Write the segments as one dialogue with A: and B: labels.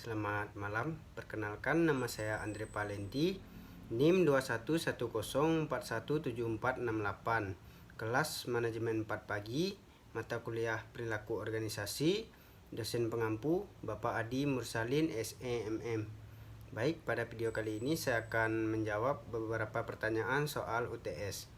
A: Selamat malam, perkenalkan nama saya Andre Palenti, NIM 2110417468, kelas manajemen 4 pagi, mata kuliah perilaku organisasi, dosen pengampu Bapak Adi Mursalin SEMM. Baik, pada video kali ini saya akan menjawab beberapa pertanyaan soal UTS.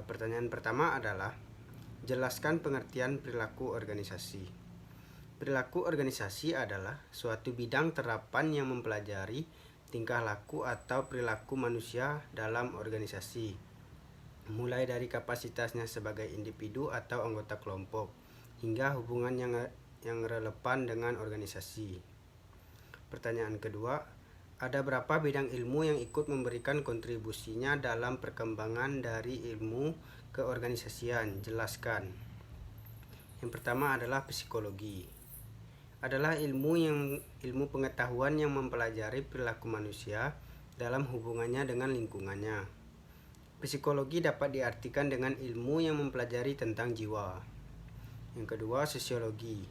A: Pertanyaan pertama adalah, jelaskan pengertian perilaku organisasi. Perilaku organisasi adalah suatu bidang terapan yang mempelajari tingkah laku atau perilaku manusia dalam organisasi, mulai dari kapasitasnya sebagai individu atau anggota kelompok, hingga hubungan yang relevan dengan organisasi. Pertanyaan kedua, ada berapa bidang ilmu yang ikut memberikan kontribusinya dalam perkembangan dari ilmu keorganisasian? Jelaskan. Yang pertama adalah psikologi. Adalah ilmu pengetahuan yang mempelajari perilaku manusia dalam hubungannya dengan lingkungannya. Psikologi dapat diartikan dengan ilmu yang mempelajari tentang jiwa. Yang kedua, sosiologi.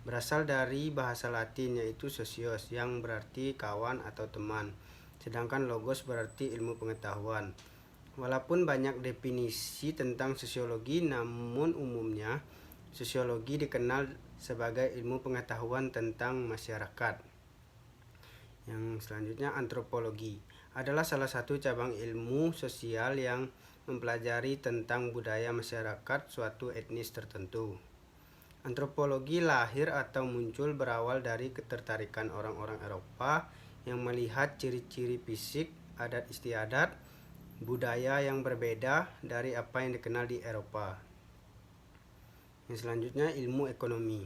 A: Berasal dari bahasa Latin yaitu socios, yang berarti kawan atau teman, sedangkan logos berarti ilmu pengetahuan. Walaupun banyak definisi tentang sosiologi, namun umumnya sosiologi dikenal sebagai ilmu pengetahuan tentang masyarakat. Yang selanjutnya, antropologi adalah salah satu cabang ilmu sosial yang mempelajari tentang budaya masyarakat suatu etnis tertentu. Antropologi lahir atau muncul berawal dari ketertarikan orang-orang Eropa yang melihat ciri-ciri fisik, adat istiadat, budaya yang berbeda dari apa yang dikenal di Eropa. Yang selanjutnya, ilmu ekonomi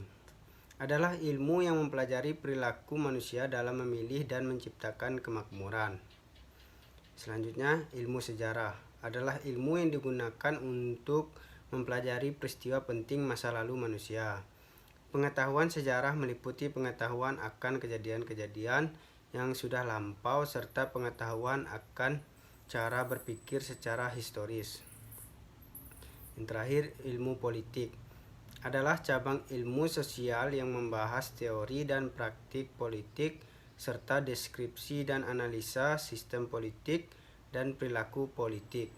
A: adalah ilmu yang mempelajari perilaku manusia dalam memilih dan menciptakan kemakmuran. Selanjutnya, ilmu sejarah adalah ilmu yang digunakan untuk mempelajari peristiwa penting masa lalu manusia. Pengetahuan sejarah meliputi pengetahuan akan kejadian-kejadian yang sudah lampau serta pengetahuan akan cara berpikir secara historis. Yang terakhir, ilmu politik adalah cabang ilmu sosial yang membahas teori dan praktik politik serta deskripsi dan analisa sistem politik dan perilaku politik.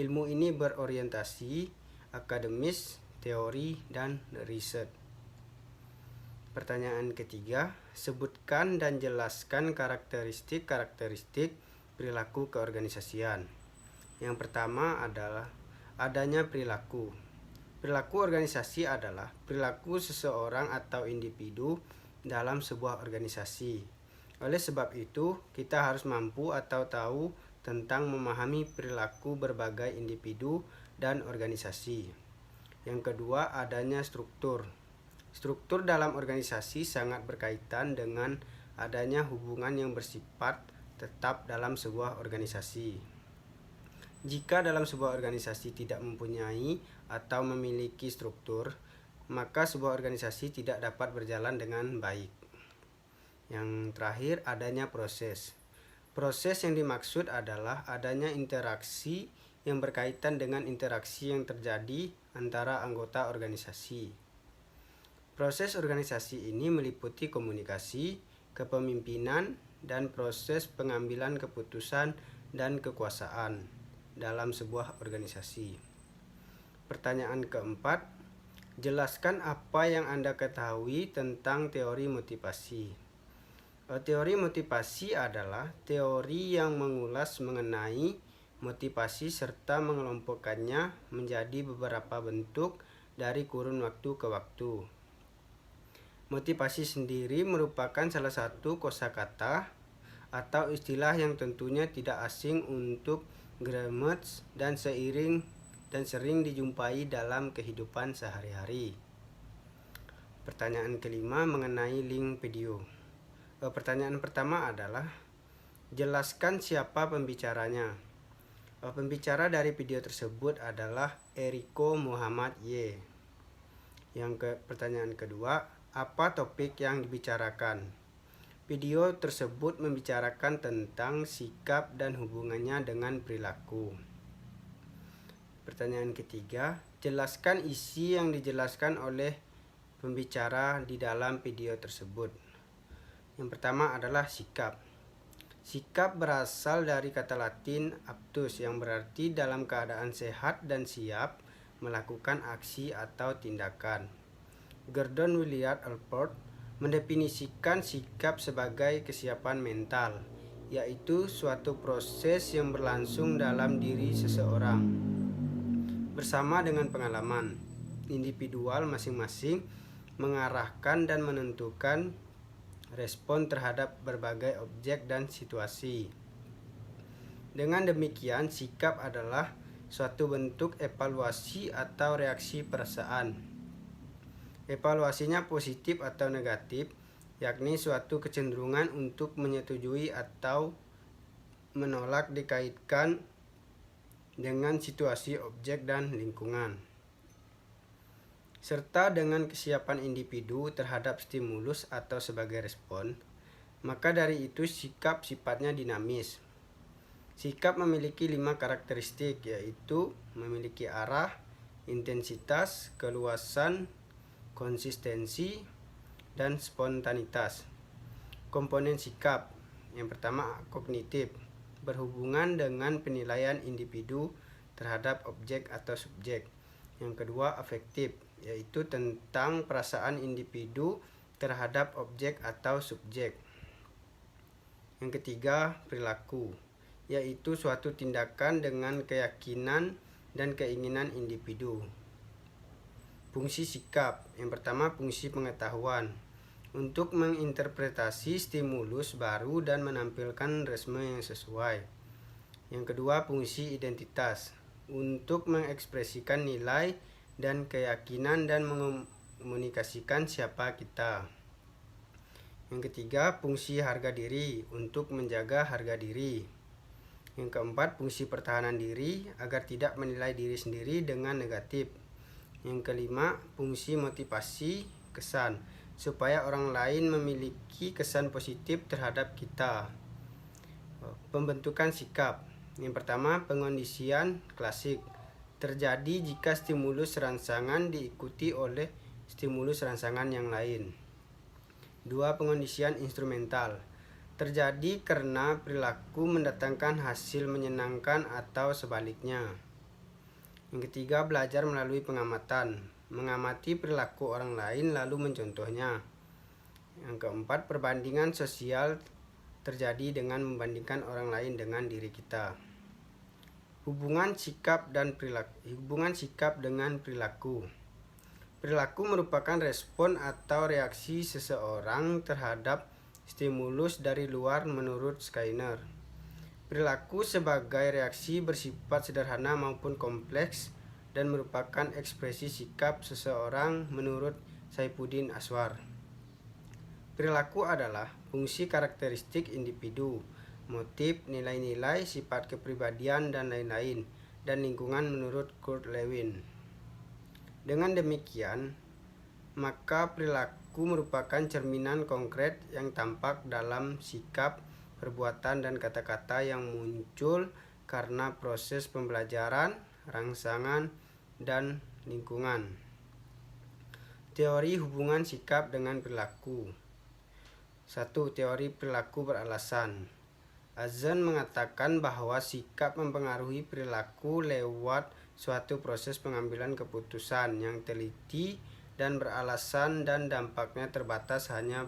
A: Ilmu ini berorientasi akademis, teori, dan riset. Pertanyaan ketiga, sebutkan dan jelaskan karakteristik perilaku keorganisasian. Yang pertama adalah adanya perilaku. Perilaku organisasi adalah perilaku seseorang atau individu dalam sebuah organisasi. Oleh sebab itu, kita harus mampu atau tahu tentang memahami perilaku berbagai individu dan organisasi. Yang kedua, adanya struktur. Struktur dalam organisasi sangat berkaitan dengan adanya hubungan yang bersifat tetap dalam sebuah organisasi. Jika dalam sebuah organisasi tidak mempunyai atau memiliki struktur, maka sebuah organisasi tidak dapat berjalan dengan baik. Yang terakhir, adanya proses. Proses yang dimaksud adalah adanya interaksi yang berkaitan dengan interaksi yang terjadi antara anggota organisasi. Proses organisasi ini meliputi komunikasi, kepemimpinan, dan proses pengambilan keputusan dan kekuasaan dalam sebuah organisasi. Pertanyaan keempat, jelaskan apa yang Anda ketahui tentang teori motivasi. Teori motivasi adalah teori yang mengulas mengenai motivasi serta mengelompokkannya menjadi beberapa bentuk dari kurun waktu ke waktu. Motivasi sendiri merupakan salah satu kosakata atau istilah yang tentunya tidak asing untuk Grammars dan sering dijumpai dalam kehidupan sehari-hari. Pertanyaan kelima mengenai link video. Pertanyaan pertama adalah, jelaskan siapa pembicaranya. Pembicara dari video tersebut adalah Eriko Muhammad Y. Pertanyaan kedua, apa topik yang dibicarakan? Video tersebut membicarakan tentang sikap dan hubungannya dengan perilaku. Pertanyaan ketiga, jelaskan isi yang dijelaskan oleh pembicara di dalam video tersebut. Yang pertama adalah sikap. Sikap berasal dari kata Latin aptus yang berarti dalam keadaan sehat dan siap melakukan aksi atau tindakan. Gordon William Allport mendefinisikan sikap sebagai kesiapan mental, yaitu suatu proses yang berlangsung dalam diri seseorang. Bersama dengan pengalaman individual masing-masing mengarahkan dan menentukan respon terhadap berbagai objek dan situasi. Dengan demikian, sikap adalah suatu bentuk evaluasi atau reaksi perasaan. Evaluasinya positif atau negatif, yakni suatu kecenderungan untuk menyetujui atau menolak dikaitkan dengan situasi, objek, dan lingkungan. Serta dengan kesiapan individu terhadap stimulus atau sebagai respon, maka dari itu sikap sifatnya dinamis. Sikap memiliki 5 karakteristik, yaitu memiliki arah, intensitas, keluasan, konsistensi, dan spontanitas. Komponen sikap. Yang pertama, kognitif, berhubungan dengan penilaian individu terhadap objek atau subjek. Yang kedua, afektif, yaitu tentang perasaan individu terhadap objek atau subjek. Yang ketiga, perilaku, yaitu suatu tindakan dengan keyakinan dan keinginan individu. Fungsi sikap. Yang pertama, fungsi pengetahuan, untuk menginterpretasi stimulus baru dan menampilkan respon yang sesuai. Yang kedua, fungsi identitas, untuk mengekspresikan nilai dan keyakinan dan mengomunikasikan siapa kita. Yang ketiga, fungsi harga diri, untuk menjaga harga diri. Yang keempat, fungsi pertahanan diri agar tidak menilai diri sendiri dengan negatif. Yang kelima, fungsi motivasi kesan, supaya orang lain memiliki kesan positif terhadap kita. Pembentukan sikap. Yang pertama, pengondisian klasik, terjadi jika stimulus rangsangan diikuti oleh stimulus rangsangan yang lain. 2. Pengondisian instrumental, terjadi karena perilaku mendatangkan hasil menyenangkan atau sebaliknya. Yang ketiga, belajar melalui pengamatan, mengamati perilaku orang lain lalu mencontohnya. Yang keempat, perbandingan sosial, terjadi dengan membandingkan orang lain dengan diri kita. Hubungan sikap dengan perilaku. Perilaku merupakan respon atau reaksi seseorang terhadap stimulus dari luar menurut Skinner. Perilaku sebagai reaksi bersifat sederhana maupun kompleks dan merupakan ekspresi sikap seseorang menurut Saifuddin Aswar. Perilaku adalah fungsi karakteristik individu, motif, nilai-nilai, sifat kepribadian, dan lain-lain, dan lingkungan menurut Kurt Lewin. Dengan demikian, maka perilaku merupakan cerminan konkret yang tampak dalam sikap, perbuatan, dan kata-kata yang muncul karena proses pembelajaran, rangsangan, dan lingkungan. Teori hubungan sikap dengan perilaku. 1. Teori perilaku beralasan. Azan mengatakan bahwa sikap mempengaruhi perilaku lewat suatu proses pengambilan keputusan yang teliti dan beralasan, dan dampaknya terbatas hanya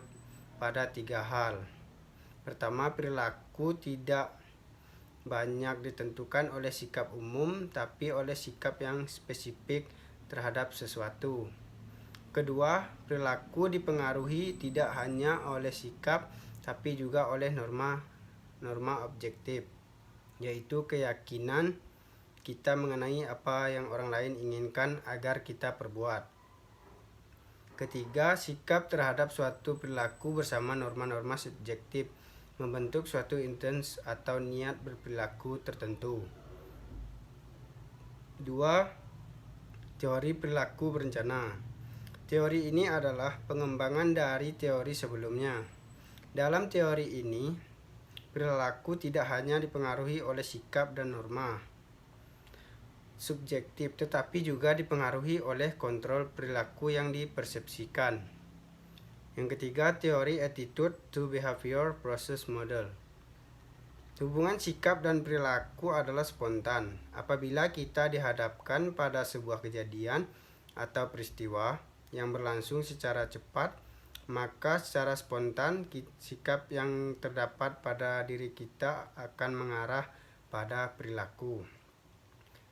A: pada 3 hal. Pertama, perilaku tidak banyak ditentukan oleh sikap umum, tapi oleh sikap yang spesifik terhadap sesuatu. Kedua, perilaku dipengaruhi tidak hanya oleh sikap, tapi juga oleh norma objektif, yaitu keyakinan kita mengenai apa yang orang lain inginkan agar kita perbuat. Ketiga, sikap terhadap suatu perilaku bersama norma-norma subjektif membentuk suatu intens atau niat berperilaku tertentu. 2. Teori perilaku berencana. Teori ini adalah pengembangan dari teori sebelumnya. Dalam teori ini, perilaku tidak hanya dipengaruhi oleh sikap dan norma subjektif, tetapi juga dipengaruhi oleh kontrol perilaku yang dipersepsikan. Yang ketiga, teori attitude to behavior process model. Hubungan sikap dan perilaku adalah spontan. Apabila kita dihadapkan pada sebuah kejadian atau peristiwa yang berlangsung secara cepat, maka secara spontan sikap yang terdapat pada diri kita akan mengarah pada perilaku.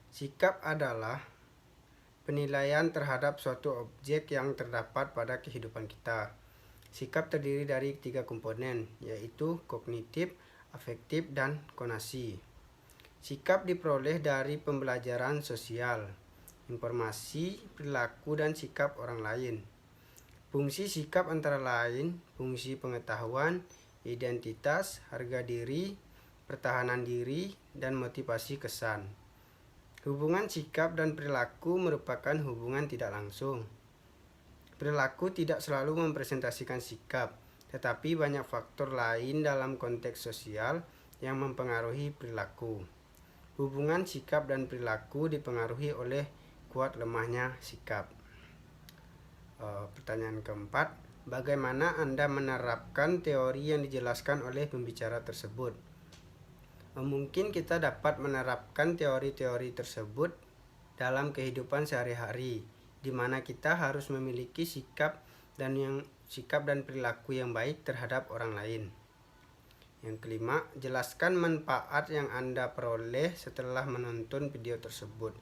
A: Sikap adalah penilaian terhadap suatu objek yang terdapat pada kehidupan kita. Sikap terdiri dari 3 komponen, yaitu kognitif, afektif, dan konasi. Sikap diperoleh dari pembelajaran sosial, informasi, perilaku, dan sikap orang lain. Fungsi sikap antara lain fungsi pengetahuan, identitas, harga diri, pertahanan diri, dan motivasi kesan. Hubungan sikap dan perilaku merupakan hubungan tidak langsung. Perilaku tidak selalu mempresentasikan sikap, tetapi banyak faktor lain dalam konteks sosial yang mempengaruhi perilaku. Hubungan sikap dan perilaku dipengaruhi oleh kuat lemahnya sikap. Pertanyaan keempat, bagaimana Anda menerapkan teori yang dijelaskan oleh pembicara tersebut? Mungkin kita dapat menerapkan teori-teori tersebut dalam kehidupan sehari-hari, di mana kita harus memiliki sikap dan perilaku yang baik terhadap orang lain. Yang kelima, jelaskan manfaat yang Anda peroleh setelah menonton video tersebut.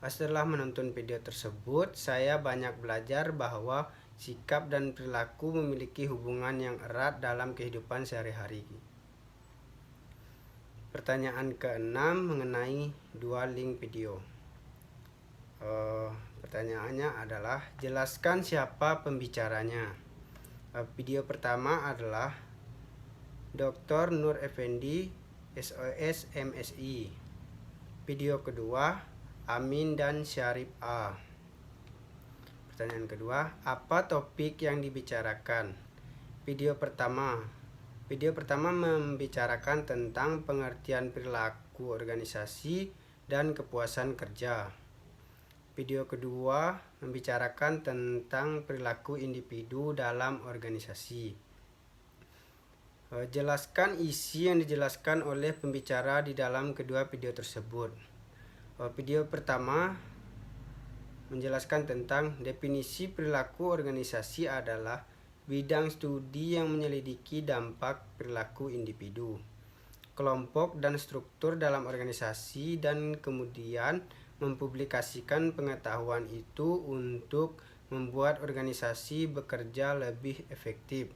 A: Setelah menonton video tersebut, saya banyak belajar bahwa sikap dan perilaku memiliki hubungan yang erat dalam kehidupan sehari-hari. Pertanyaan keenam mengenai dua link video. Pertanyaannya adalah, jelaskan siapa pembicaranya. Video pertama adalah Dr. Nur Effendi, SOS MSI. Video kedua, Amin dan Syarif A. Pertanyaan kedua, apa topik yang dibicarakan? Video pertama membicarakan tentang pengertian perilaku organisasi dan kepuasan kerja. Video kedua membicarakan tentang perilaku individu dalam organisasi. Jelaskan isi yang dijelaskan oleh pembicara di dalam kedua video tersebut. Video pertama menjelaskan tentang definisi perilaku organisasi adalah bidang studi yang menyelidiki dampak perilaku individu, kelompok, dan struktur dalam organisasi, dan kemudian mempublikasikan pengetahuan itu untuk membuat organisasi bekerja lebih efektif.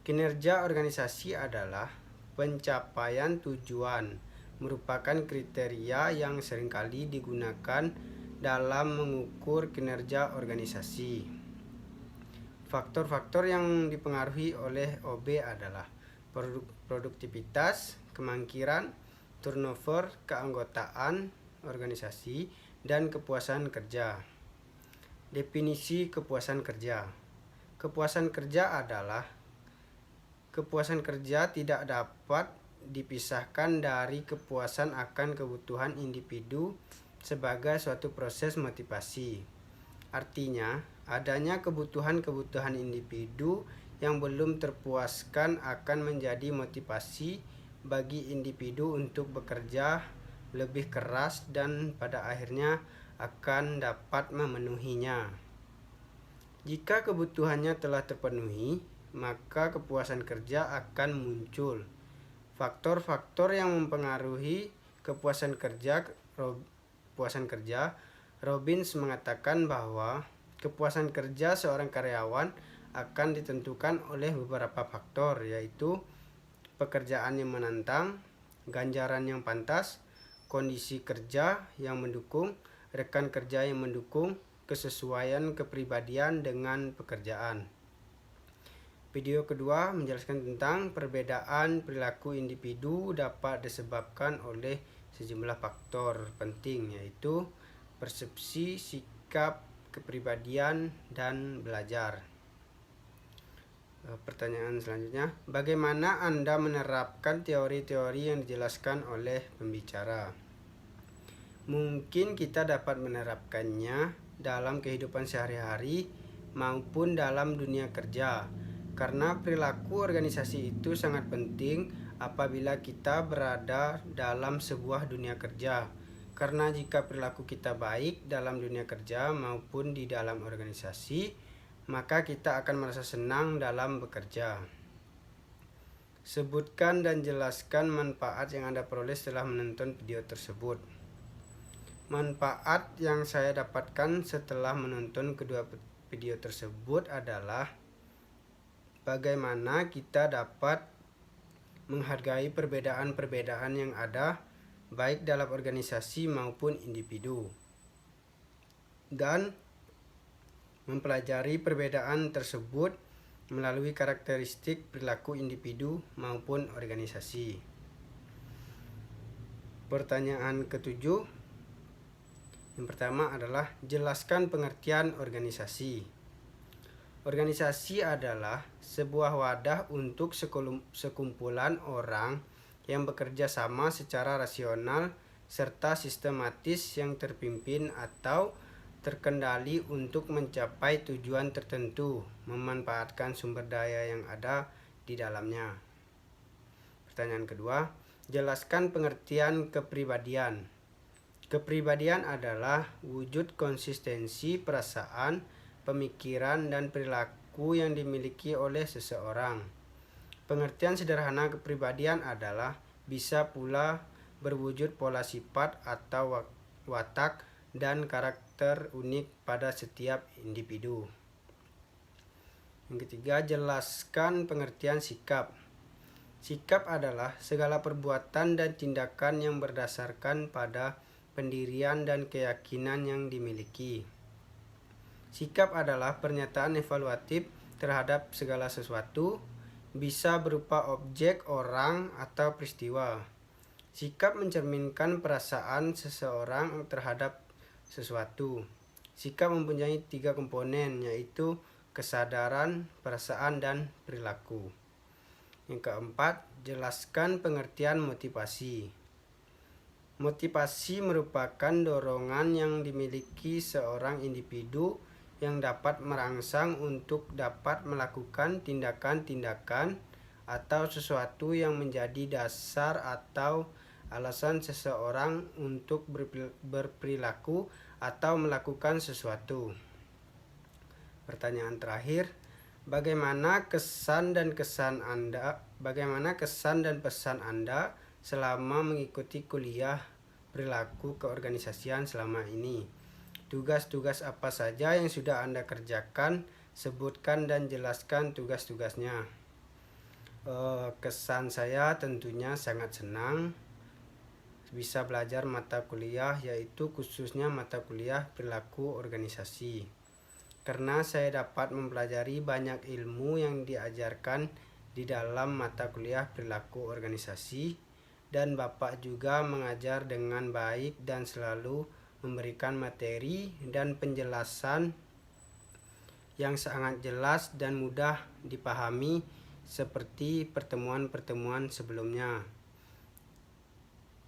A: Kinerja organisasi adalah pencapaian tujuan, merupakan kriteria yang seringkali digunakan dalam mengukur kinerja organisasi. Faktor-faktor yang dipengaruhi oleh OB adalah produktivitas, kemangkiran, turnover, keanggotaan organisasi, dan kepuasan kerja. Definisi kepuasan kerja. Kepuasan kerja adalah kepuasan kerja tidak dapat dipisahkan dari kepuasan akan kebutuhan individu sebagai suatu proses motivasi. Artinya, adanya kebutuhan-kebutuhan individu yang belum terpuaskan akan menjadi motivasi bagi individu untuk bekerja lebih keras dan pada akhirnya akan dapat memenuhinya. Jika kebutuhannya telah terpenuhi, maka kepuasan kerja akan muncul. Faktor-faktor yang mempengaruhi kepuasan kerja, Robbins mengatakan bahwa kepuasan kerja seorang karyawan akan ditentukan oleh beberapa faktor, yaitu pekerjaan yang menantang, ganjaran yang pantas, kondisi kerja yang mendukung, rekan kerja yang mendukung, kesesuaian kepribadian dengan pekerjaan. Video kedua menjelaskan tentang perbedaan perilaku individu dapat disebabkan oleh sejumlah faktor penting, yaitu persepsi, sikap, kepribadian, dan belajar. Pertanyaan selanjutnya, bagaimana Anda menerapkan teori-teori yang dijelaskan oleh pembicara? Mungkin kita dapat menerapkannya dalam kehidupan sehari-hari maupun dalam dunia kerja. Karena perilaku organisasi itu sangat penting apabila kita berada dalam sebuah dunia kerja. Karena jika perilaku kita baik dalam dunia kerja maupun di dalam organisasi, maka kita akan merasa senang dalam bekerja. Sebutkan dan jelaskan manfaat yang Anda peroleh setelah menonton video tersebut. Manfaat yang saya dapatkan setelah menonton kedua video tersebut adalah bagaimana kita dapat menghargai perbedaan-perbedaan yang ada baik dalam organisasi maupun individu, dan mempelajari perbedaan tersebut melalui karakteristik perilaku individu maupun organisasi. Pertanyaan ketujuh, yang pertama adalah jelaskan pengertian organisasi. Organisasi adalah sebuah wadah untuk sekumpulan orang yang bekerja sama secara rasional serta sistematis yang terpimpin atau terkendali untuk mencapai tujuan tertentu, memanfaatkan sumber daya yang ada di dalamnya. Pertanyaan kedua, jelaskan pengertian kepribadian. Kepribadian adalah wujud konsistensi perasaan, pemikiran, dan perilaku yang dimiliki oleh seseorang. Pengertian sederhana kepribadian adalah bisa pula berwujud pola sifat atau watak dan karakter unik pada setiap individu. Yang ketiga, jelaskan pengertian sikap. Sikap adalah segala perbuatan dan tindakan yang berdasarkan pada pendirian dan keyakinan yang dimiliki. Sikap adalah pernyataan evaluatif terhadap segala sesuatu, bisa berupa objek, orang, atau peristiwa. Sikap mencerminkan perasaan seseorang terhadap sesuatu. Sikap mempunyai 3 komponen, yaitu kesadaran, perasaan, dan perilaku. Yang keempat, jelaskan pengertian motivasi. Motivasi merupakan dorongan yang dimiliki seorang individu yang dapat merangsang untuk dapat melakukan tindakan-tindakan atau sesuatu yang menjadi dasar atau alasan seseorang untuk berperilaku atau melakukan sesuatu. Pertanyaan terakhir, bagaimana kesan dan pesan Anda selama mengikuti kuliah perilaku keorganisasian selama ini? Tugas-tugas apa saja yang sudah Anda kerjakan? Sebutkan dan jelaskan tugas-tugasnya. Kesan saya tentunya sangat senang bisa belajar mata kuliah, yaitu khususnya mata kuliah perilaku organisasi. Karena saya dapat mempelajari banyak ilmu yang diajarkan di dalam mata kuliah perilaku organisasi, dan Bapak juga mengajar dengan baik dan selalu memberikan materi dan penjelasan yang sangat jelas dan mudah dipahami seperti pertemuan-pertemuan sebelumnya.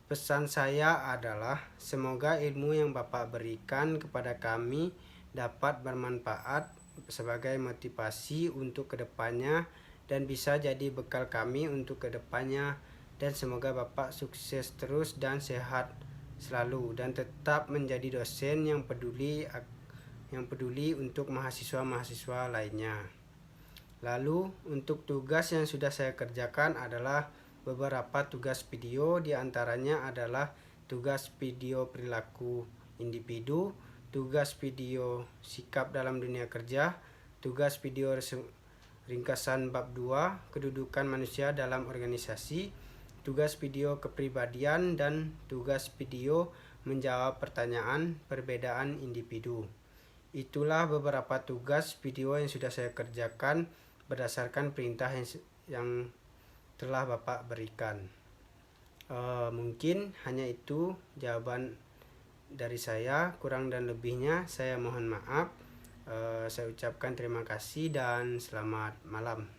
A: Pesan saya adalah semoga ilmu yang Bapak berikan kepada kami dapat bermanfaat sebagai motivasi untuk kedepannya dan bisa jadi bekal kami untuk kedepannya, dan semoga Bapak sukses terus dan sehat selalu dan tetap menjadi dosen yang peduli untuk mahasiswa-mahasiswa lainnya. Lalu untuk tugas yang sudah saya kerjakan adalah beberapa tugas video, diantaranya adalah tugas video perilaku individu, tugas video sikap dalam dunia kerja, tugas video ringkasan bab 2 kedudukan manusia dalam organisasi, tugas video kepribadian, dan tugas video menjawab pertanyaan perbedaan individu. Itulah beberapa tugas video yang sudah saya kerjakan berdasarkan perintah yang telah Bapak berikan. Mungkin hanya itu jawaban dari saya, kurang dan lebihnya saya mohon maaf. Saya ucapkan terima kasih dan selamat malam.